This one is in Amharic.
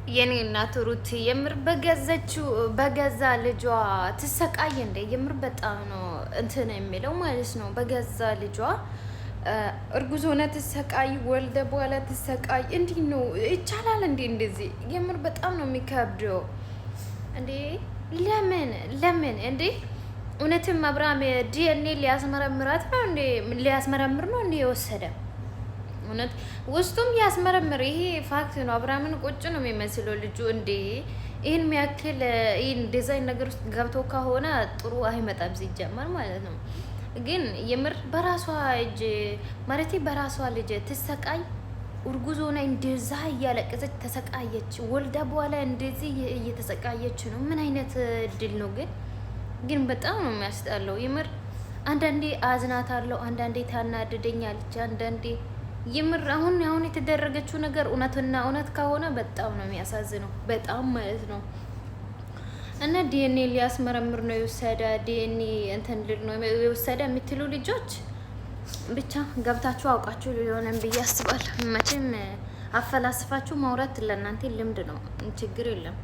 የኔ እናት ሩት የምር በገዛ ልጇ ትሰቃይ እንደ የምር በጣም ነው እንትን የሚለው ማለት ነው። በገዛ ልጇ እርጉዝ ሆነ ትሰቃይ፣ ወልደ በኋላ ትሰቃይ። እንዲህ ነው ይቻላል እንዴ? እንደዚህ የምር በጣም ነው የሚከብደው እንዴ። ለምን እንዴ? እውነትም አብርሃም ዲኤንኤ ሊያስመረምራት ነው እንዴ? ሊያስመረምር ነው እንዴ የወሰደ? እውነት ውስጡም ያስመረምር። ይሄ ፋክት ነው። አብርሃምን ቁጭ ነው የሚመስለው ልጁ። እንዴ ይህን የሚያክል ይህን ዲዛይን ነገር ውስጥ ገብቶ ከሆነ ጥሩ አይመጣም ሲጀመር ማለት ነው። ግን የምር በራሷ እጅ ማለት በራሷ ልጅ ትሰቃይ። እርጉዝ ሆና እንደዛ እያለቀሰች ተሰቃየች። ወልዳ በኋላ እንደዚህ እየተሰቃየች ነው። ምን አይነት እድል ነው ግን በጣም ነው የሚያስጠላው የምር። አንዳንዴ አዝናታለሁ፣ አንዳንዴ ታናድደኛለች፣ አንዳንዴ የምር አሁን የተደረገችው ነገር እውነትና እውነት ከሆነ በጣም ነው የሚያሳዝነው፣ በጣም ማለት ነው። እና ዲኤንኤ ሊያስመረምር ነው የወሰደ፣ ዲኤንኤ እንትን ልል ነው የወሰደ የምትሉ ልጆች ብቻ ገብታችሁ አውቃችሁ ሊሆነን ብዬ አስባለሁ። መቼም አፈላስፋችሁ ማውራት ለእናንተ ልምድ ነው፣ ችግር የለም።